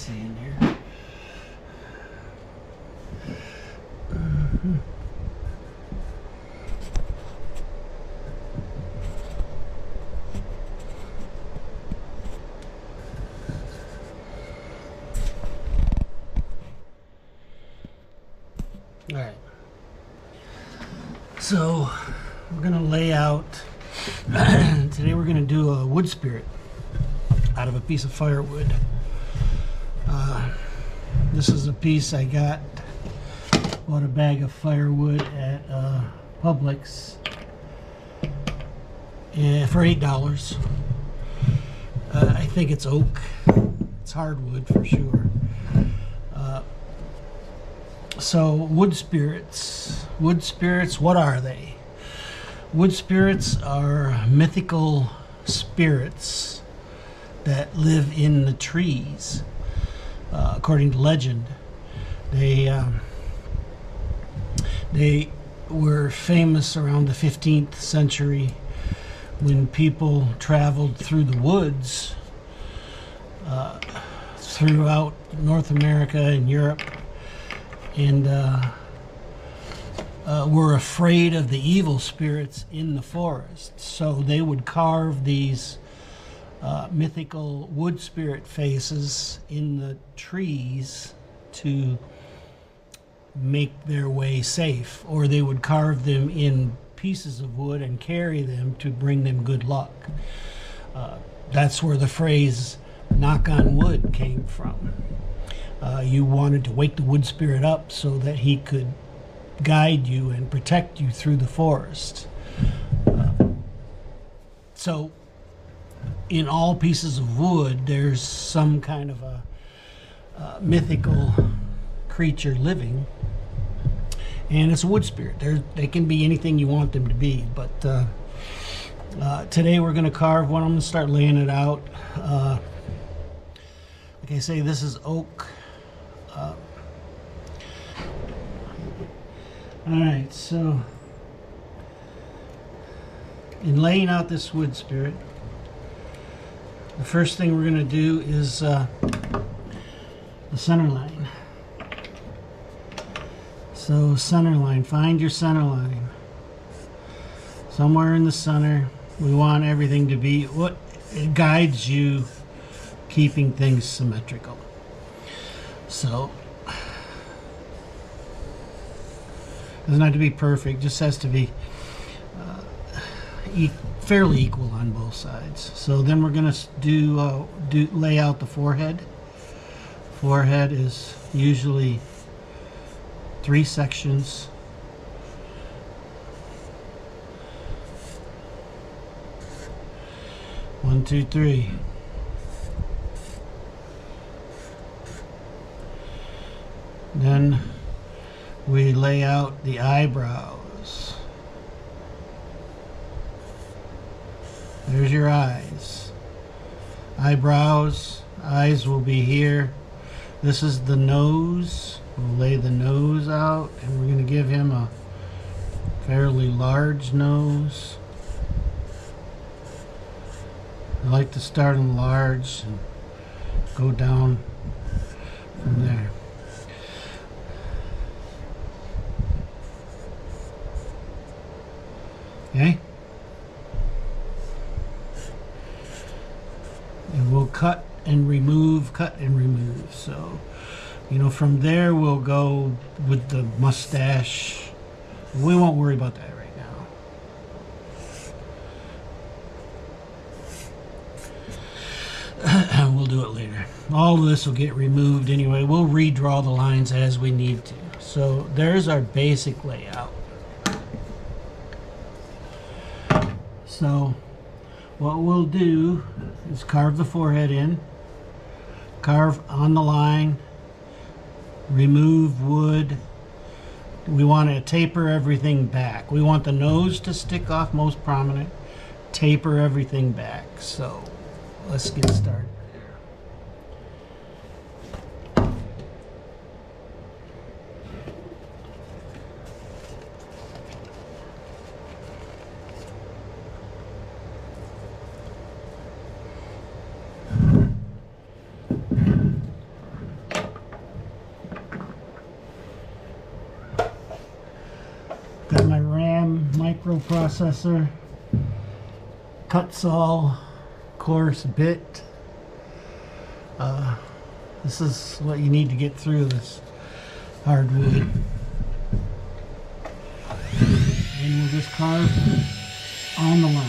see in here. All right. So we're gonna lay out. Today we're gonna do a wood spirit out of a piece of firewood. This is a piece I bought a bag of firewood at Publix for $8. I think it's oak. It's hardwood for sure. So wood spirits. Wood spirits, what are they? Wood spirits are mythical spirits that live in the trees. According to legend, they were famous around the 15th century when people traveled through the woods throughout North America and Europe, and were afraid of the evil spirits in the forest. So they would carve these mythical wood spirit faces in the trees to make their way safe, or they would carve them in pieces of wood and carry them to bring them good luck. That's where the phrase "knock on wood" came from. You wanted to wake the wood spirit up so that he could guide you and protect you through the forest. So in all pieces of wood, there's some kind of a mythical creature living, and it's a wood spirit. They can be anything you want them to be, but today we're going to carve one. I'm going to start laying it out. Like I say, this is oak. Alright, so in laying out this wood spirit, the first thing we're going to do is the center line. So center line, find your center line. Somewhere in the center, we want everything to be what it guides you, keeping things symmetrical. So doesn't have to be perfect, just has to be fairly equal on both sides. So then we're going to lay out the forehead. Forehead is usually 3 sections. One, two, three. Then we lay out the eyebrows. There's your eyes. Eyebrows, eyes will be here. This is the nose. We'll lay the nose out, and we're going to give him a fairly large nose. I like to start him large and go down from there. Okay? And we'll cut and remove. So, from there we'll go with the mustache. We won't worry about that right now. We'll do it later. All of this will get removed anyway. We'll redraw the lines as we need to. So there's our basic layout. So what we'll do is carve the forehead in, carve on the line, remove wood. We want to taper everything back. We want the nose to stick off most prominent, taper everything back. So let's get started. microprocessor, cut saw, coarse bit. This is what you need to get through this hardwood. And we'll just carve on the line.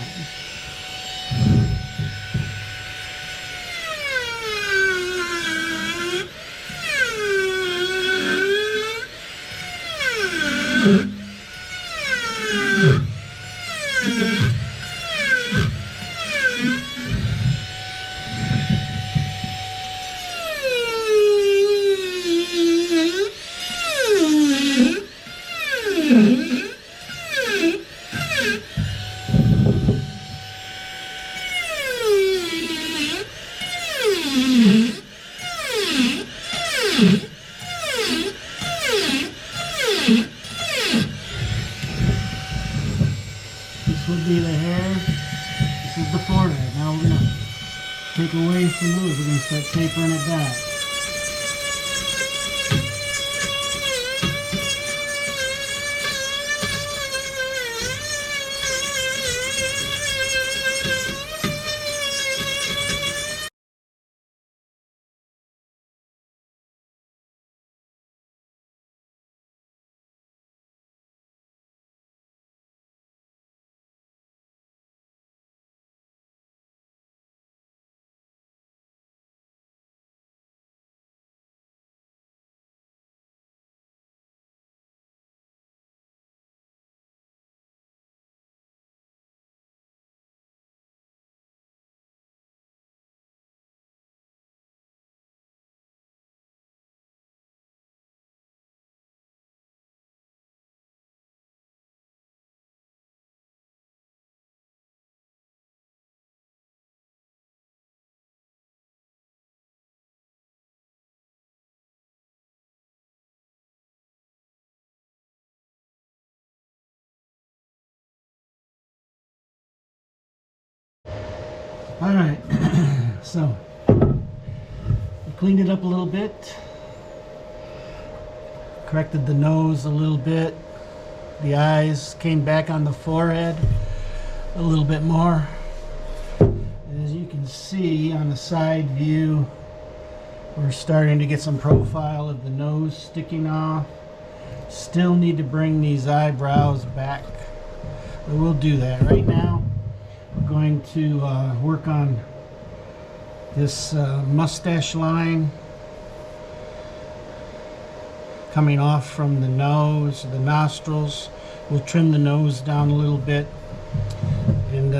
This would be the hair. This is the forehead. Now we're going to take away some of those. We're going to start tapering it back. All right, so we cleaned it up a little bit, corrected the nose a little bit, the eyes came back on the forehead a little bit more. And as you can see on the side view, we're starting to get some profile of the nose sticking off. Still need to bring these eyebrows back, but we'll do that right now. We're going to work on this mustache line coming off from the nose, the nostrils. We'll trim the nose down a little bit and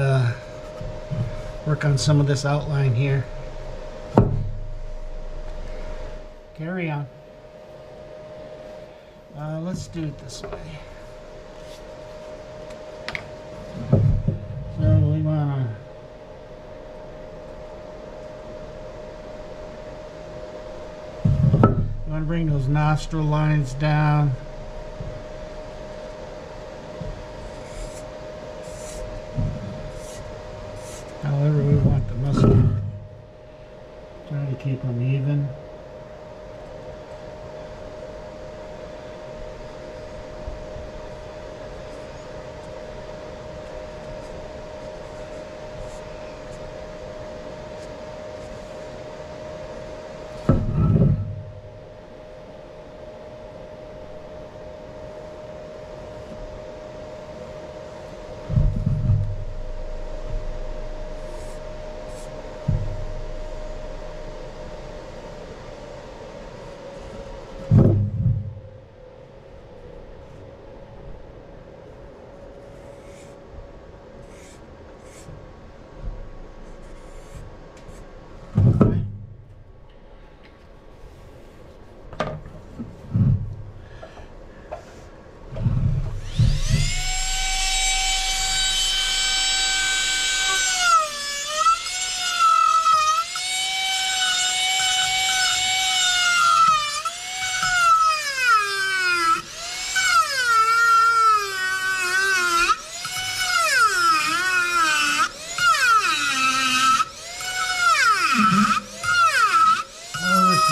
work on some of this outline here. Carry on. Let's do it this way. So we want to bring those nostril lines down. However we want the mustache. Try to keep them even.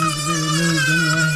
Needs to be removed anyway.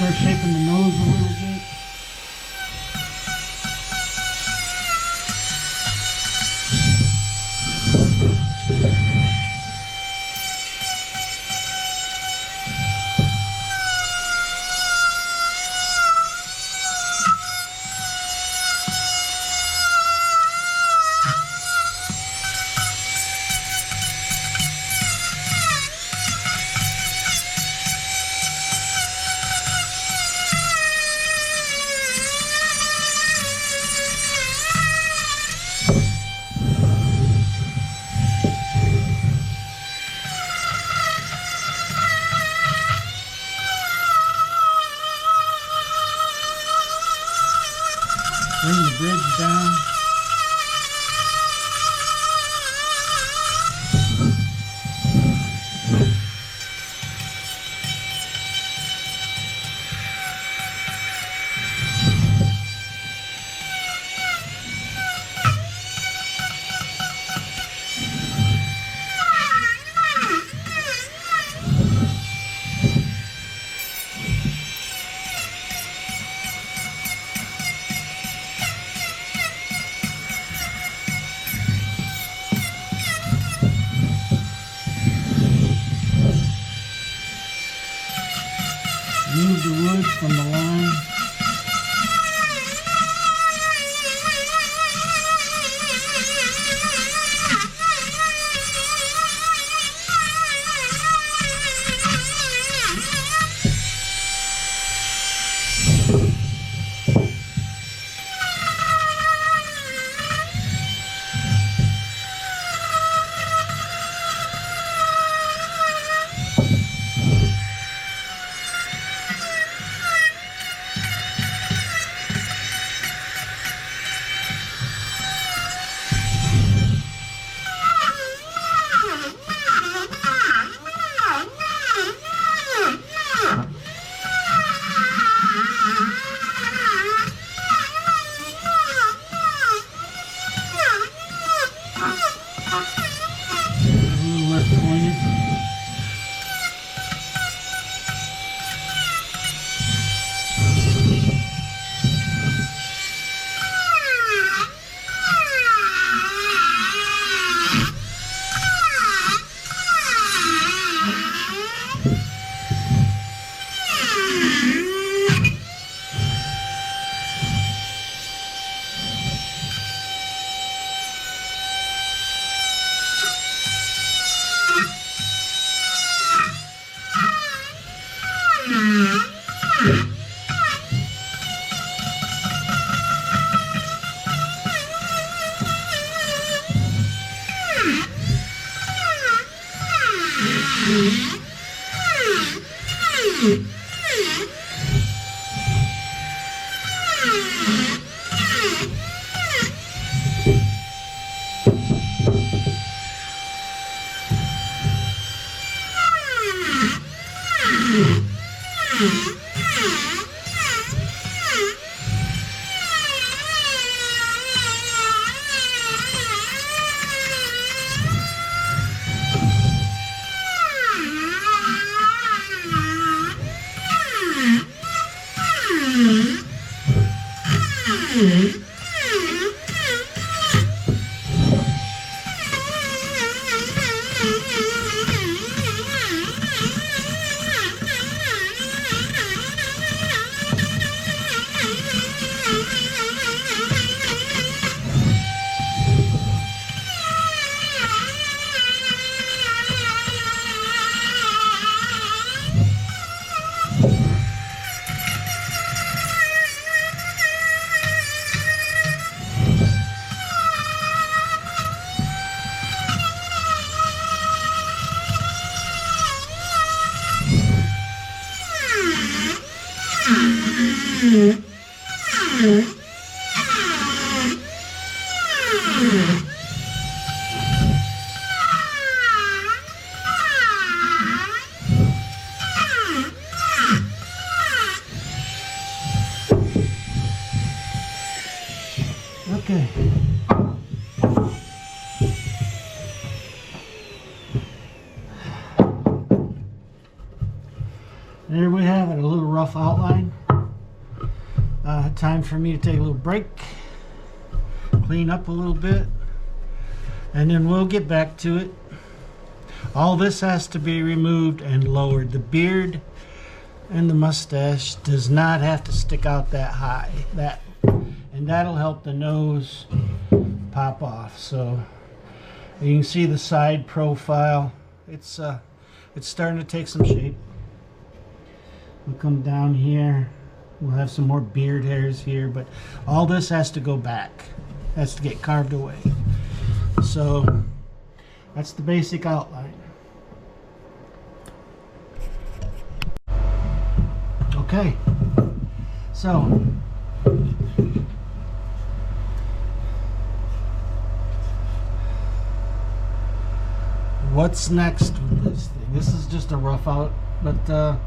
Start shaping the nose a little bit. Bring the bridge down. Move the wood from the line. Okay. There we have it, a little rough outline. Time for me to take a little break, clean up a little bit, and then we'll get back to it. All this has to be removed and lowered. The beard and the mustache does not have to stick out that high. And that'll help the nose pop off. So you can see the side profile. It's starting to take some shape. We'll come down here. We'll have some more beard hairs here, but all this has to go back. Has to get carved away. So that's the basic outline. Okay, so what's next with this thing? This is just a rough out, but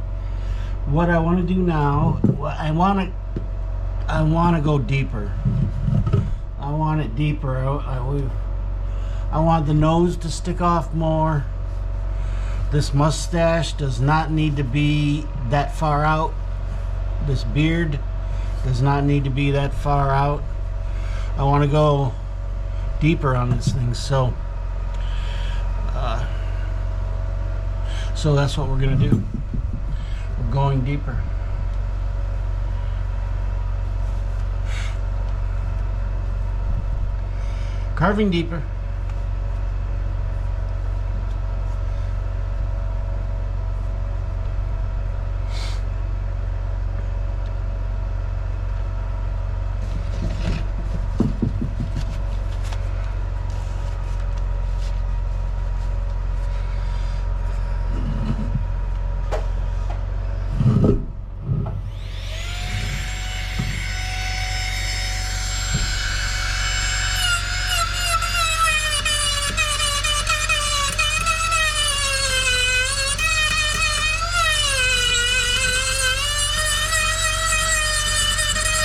what I want to do now, I want to go deeper. I want it deeper. I want the nose to stick off more. This mustache does not need to be that far out. This beard does not need to be that far out. I want to go deeper on this thing. So that's what we're going to do. We're going deeper. Carving deeper.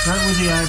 Start with the eye.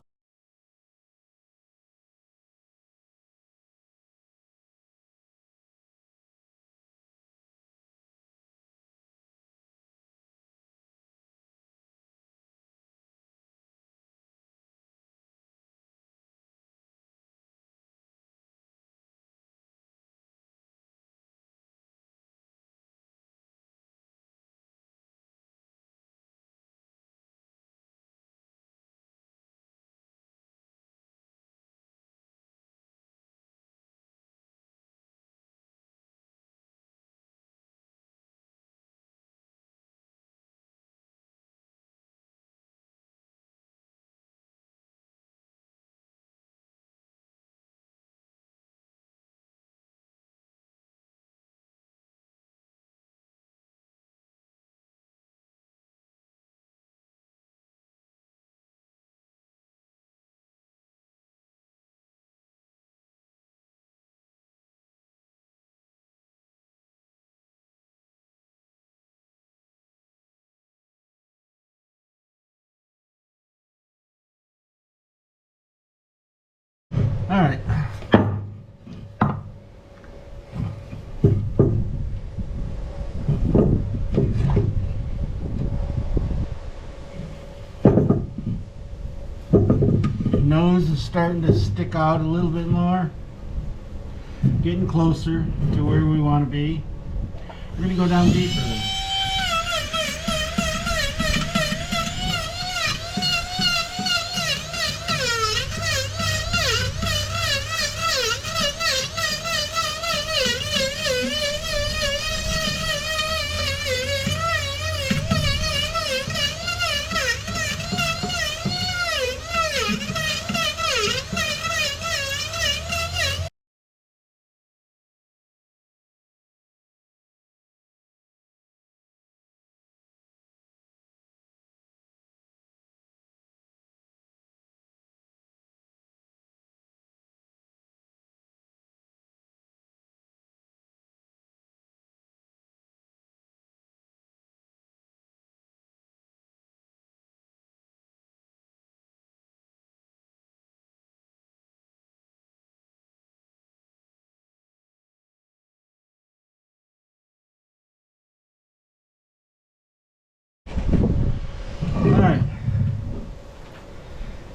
All right. Nose is starting to stick out a little bit more. Getting closer to where we want to be. We're going to go down deeper.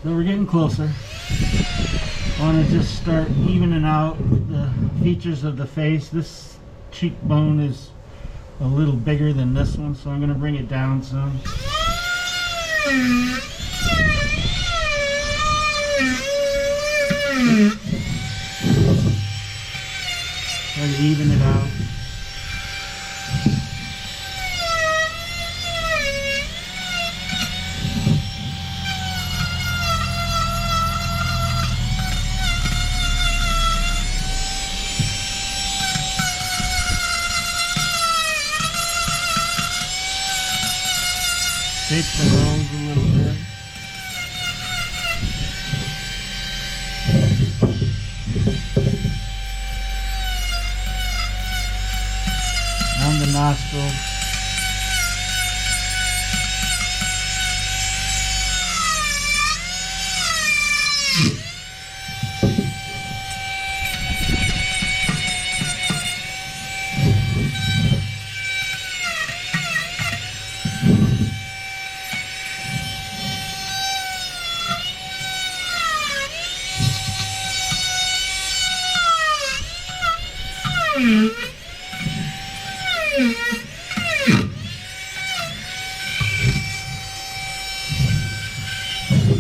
So we're getting closer. I want to just start evening out the features of the face. This cheekbone is a little bigger than this one, so I'm going to bring it down some. Try to even it out. Shape the nose a little bit. On the nostrils.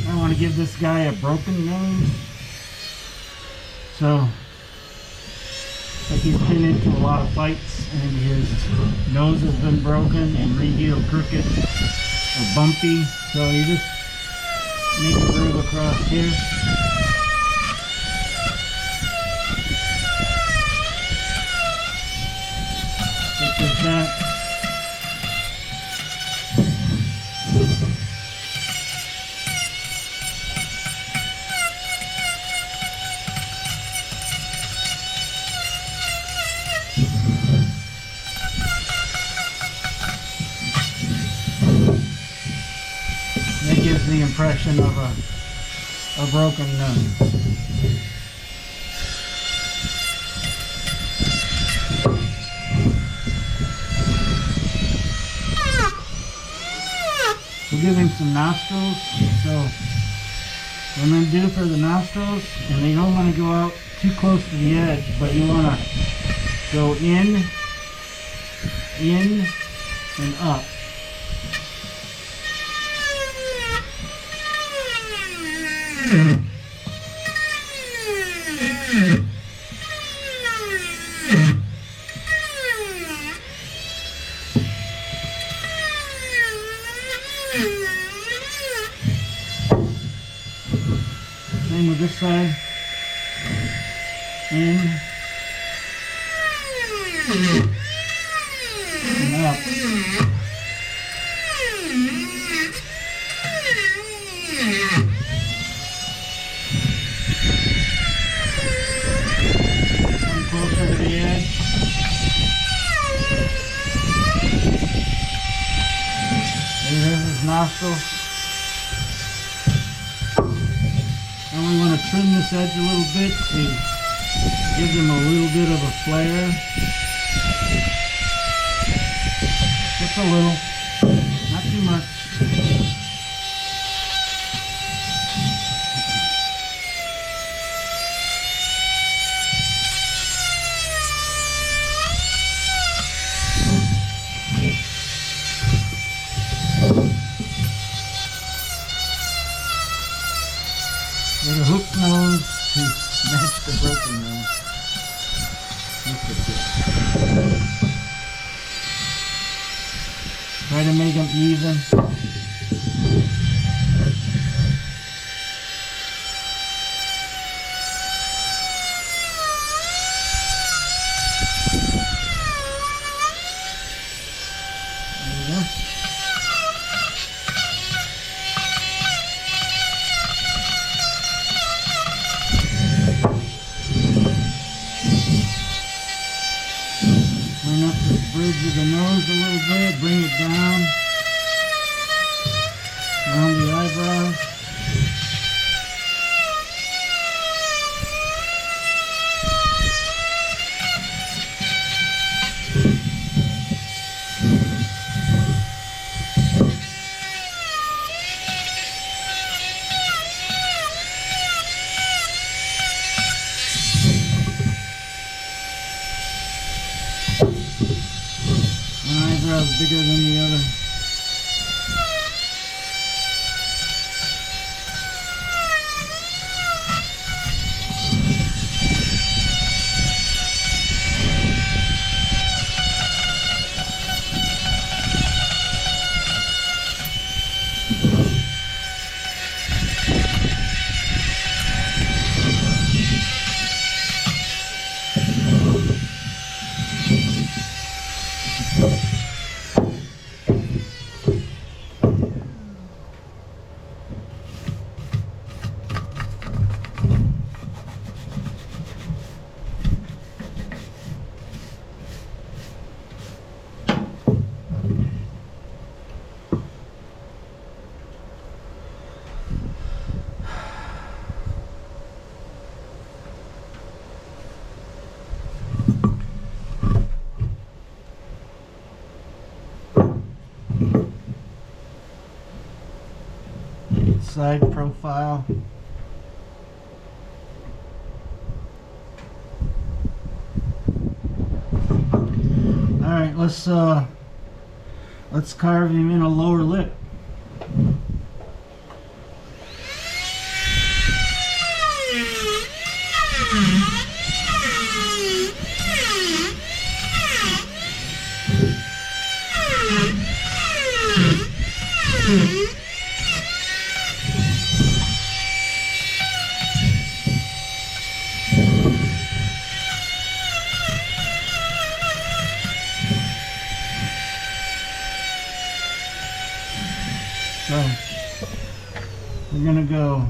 I want to give this guy a broken nose. So, like he's been into a lot of fights and his nose has been broken and re-healed crooked or bumpy. So you just make a groove across here. Like that. That gives the impression of a broken nose. We'll give him some nostrils. So what I'm going to do for the nostrils, and they don't want to go out too close to the edge, but you want to go in, and up. Same with this side. In and up. Come closer to the edge. There's his nostrils. And we want to trim this edge a little bit to give them a little bit of a flare. Just a little, not too much. With a hook nose to match the broken nose. Try to make them even. There you go. Bring up the bridge of the nose a little bit, bring it down around the eyebrows. bigger than the other. Side profile. All right, let's carve him in a lower lip. So we're gonna go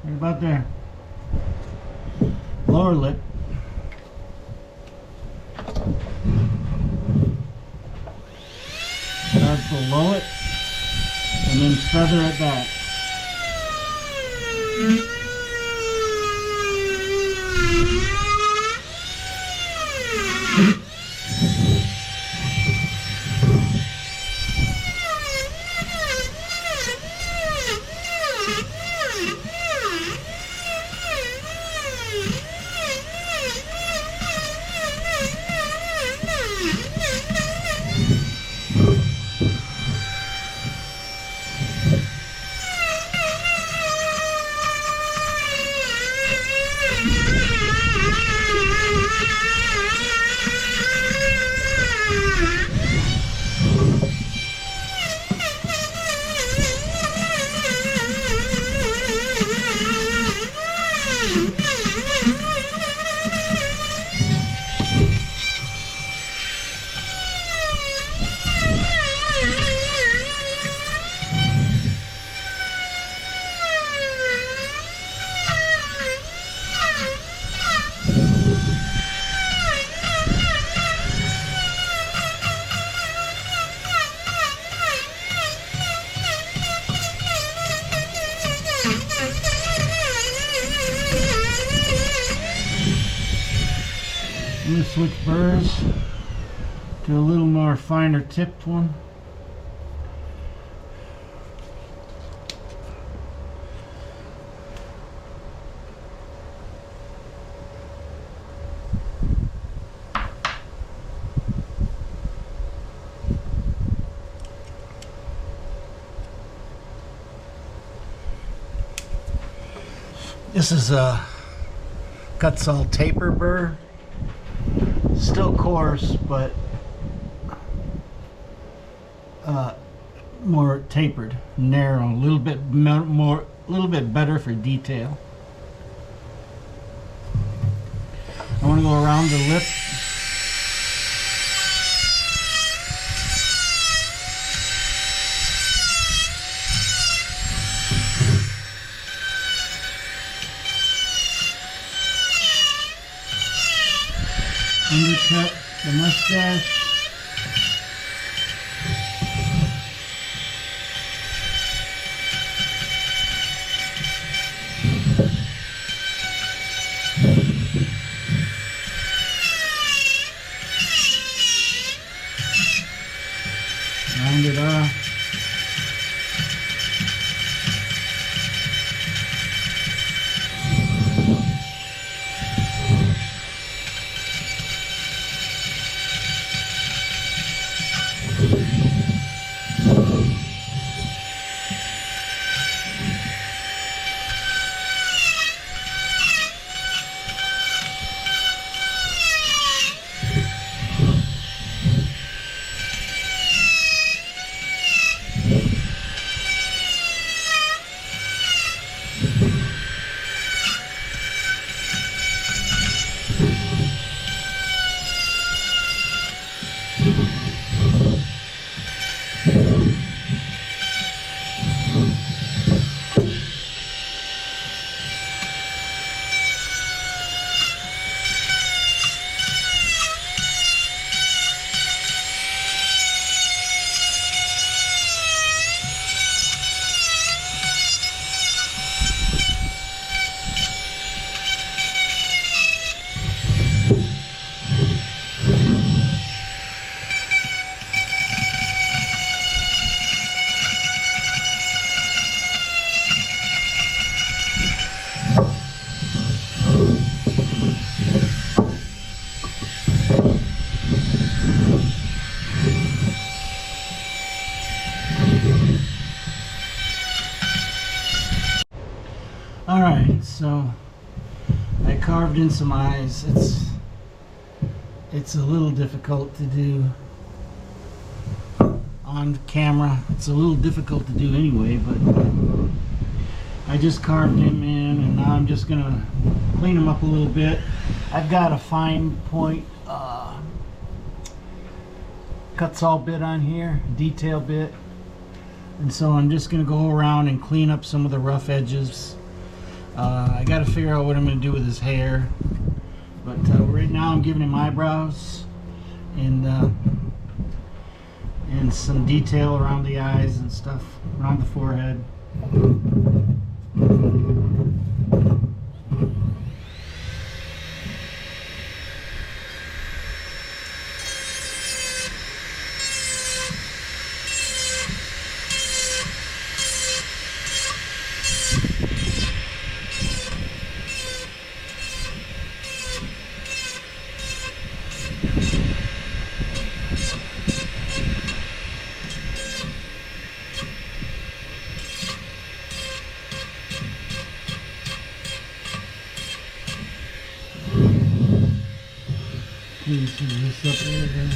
right about there. Lower lip. Start below it and then feather it back. I'm going to switch burrs to a little more finer tipped one. This is a Kutzall taper burr. Still coarse, but more tapered, narrow, a little bit more, a little bit better for detail. I want to go around the lip. Undercut the mustache. Alright, so I carved in some eyes. It's a little difficult to do on camera. It's a little difficult to do anyway, but I just carved him in, and now I'm just gonna clean him up a little bit. I've got a fine point cut saw bit on here, detail bit, and so I'm just gonna go around and clean up some of the rough edges. I got to figure out what I'm going to do with his hair, but right now I'm giving him eyebrows and some detail around the eyes and stuff, around the forehead. Please do this up there again.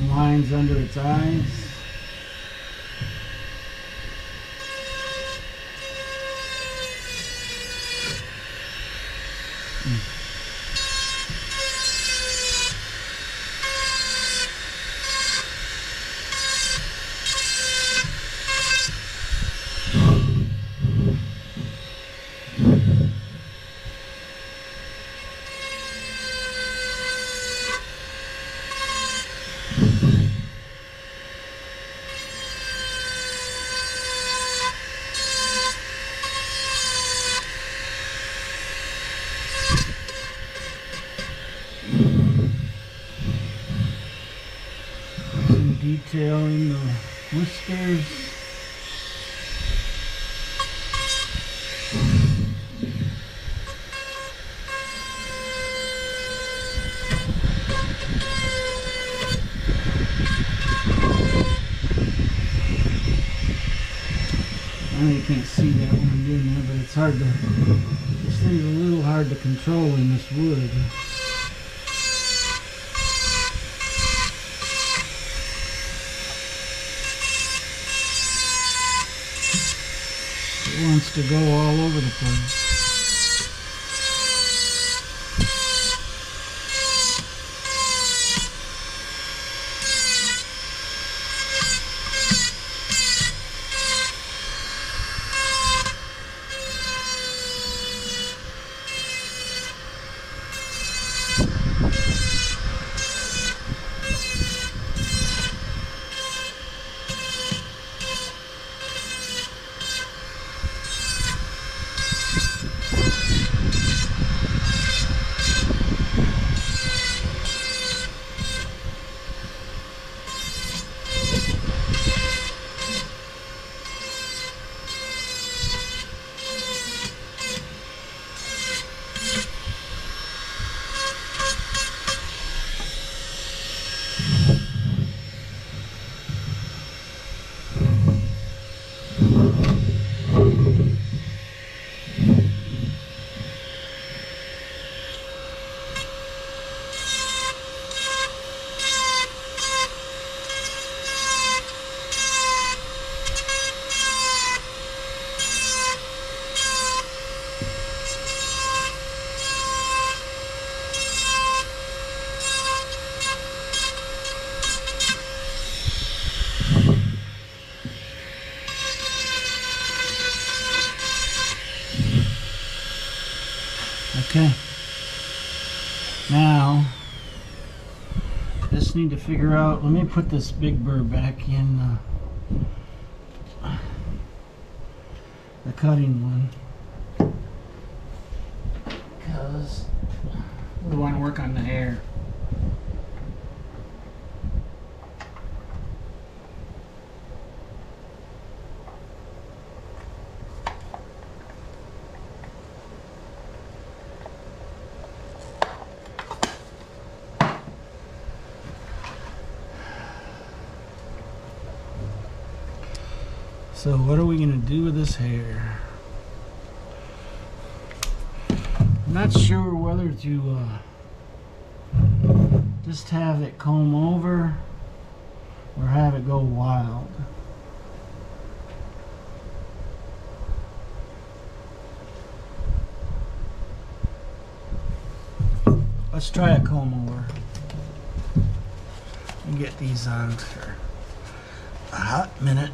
Lines under its eyes. Detail in the whiskers. I know you can't see that when I'm doing that, but it's hard to, this thing's a little hard to control in this wood. It wants to go all over the place. Okay, now just need to figure out, let me put this big bird back in cutting one. Because we want to work on the hair. So what are we going to do with this hair? I'm not sure whether to just have it comb over or have it go wild. Let's try a comb over and get these on for a hot minute.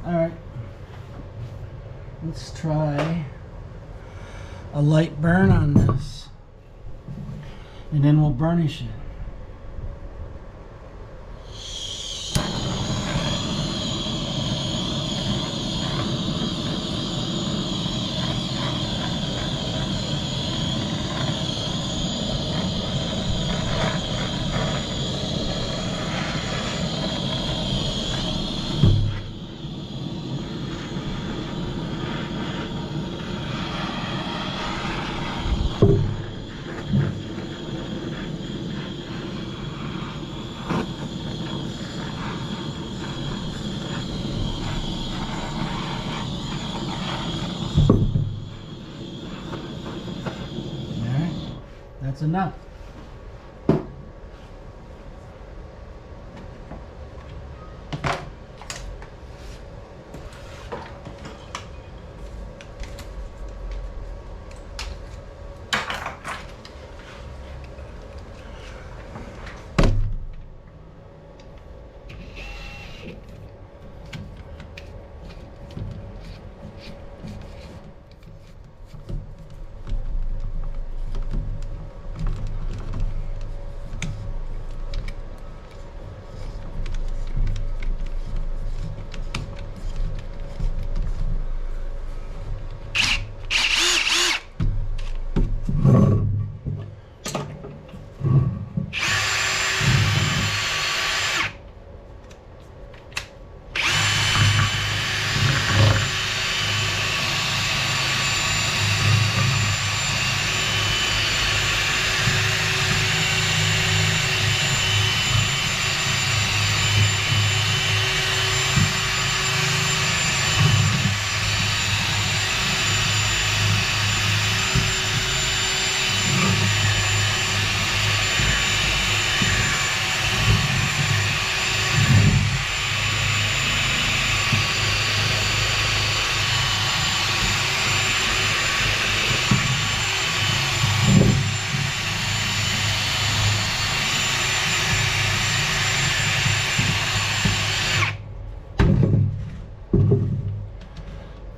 Alright, let's try a light burn on this, and then we'll burnish it. That's enough.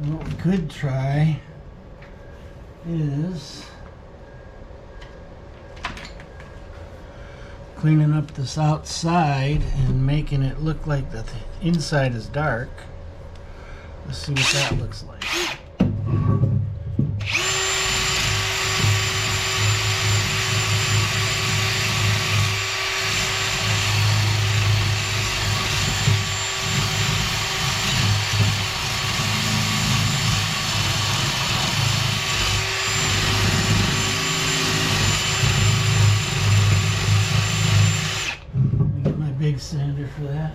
What we could try is cleaning up this outside and making it look like the inside is dark. Let's see what that looks like. Big sander for that.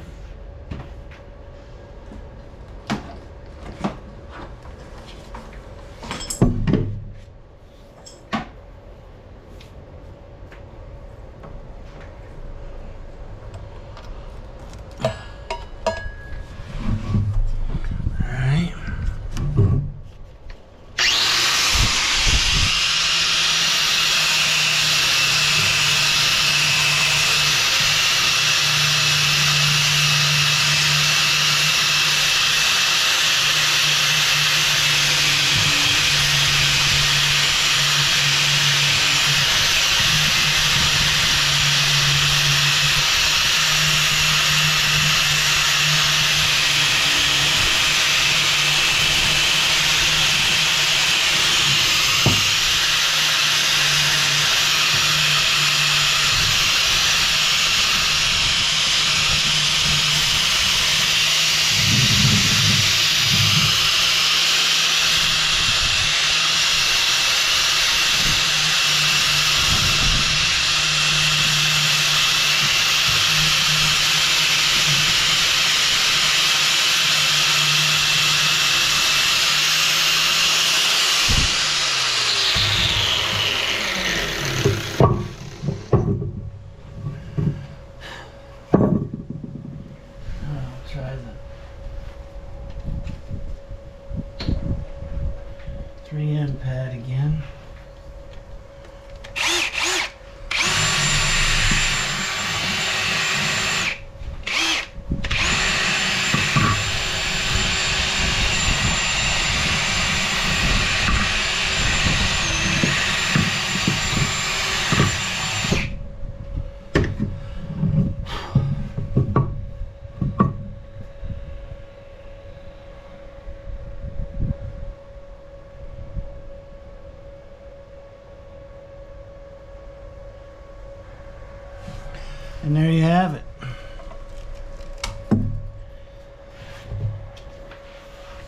sand pad again. And there you have it.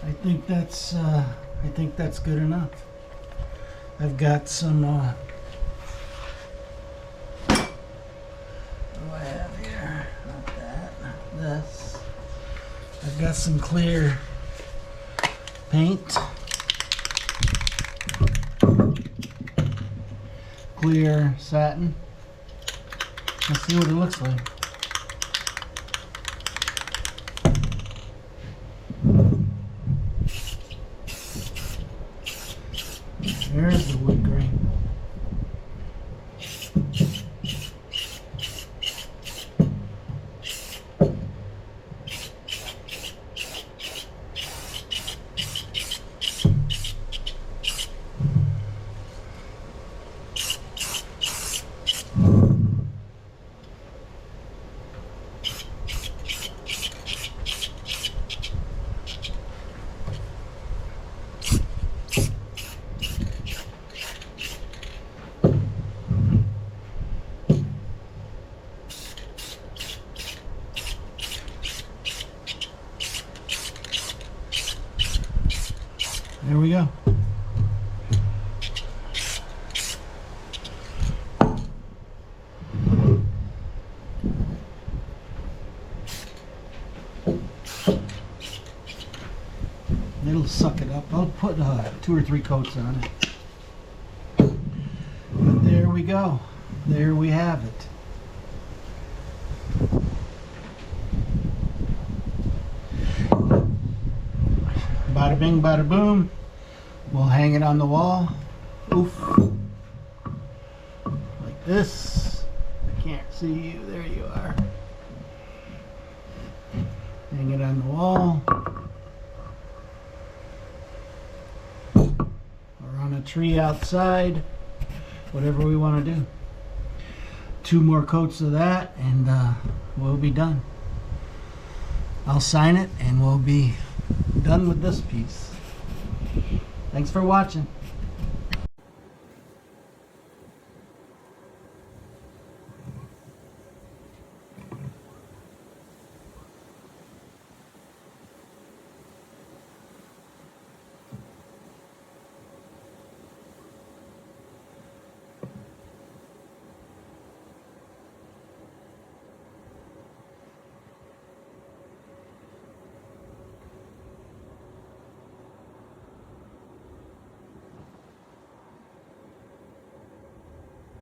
I think that's good enough. I've got some what do I have here? Not that, this. I've got some clear paint. Clear satin. Let's see what it looks like. There's the wood grain. There we go. It'll suck it up. I'll put 2 or 3 coats on it. But there we go. There we have it. Bada bing, bada boom. We'll hang it on the wall. Oof. Like this. I can't see you. There you are. Hang it on the wall. Or on a tree outside. Whatever we want to do. 2 more coats of that and we'll be done. I'll sign it and we'll be done with this piece. Thanks for watching.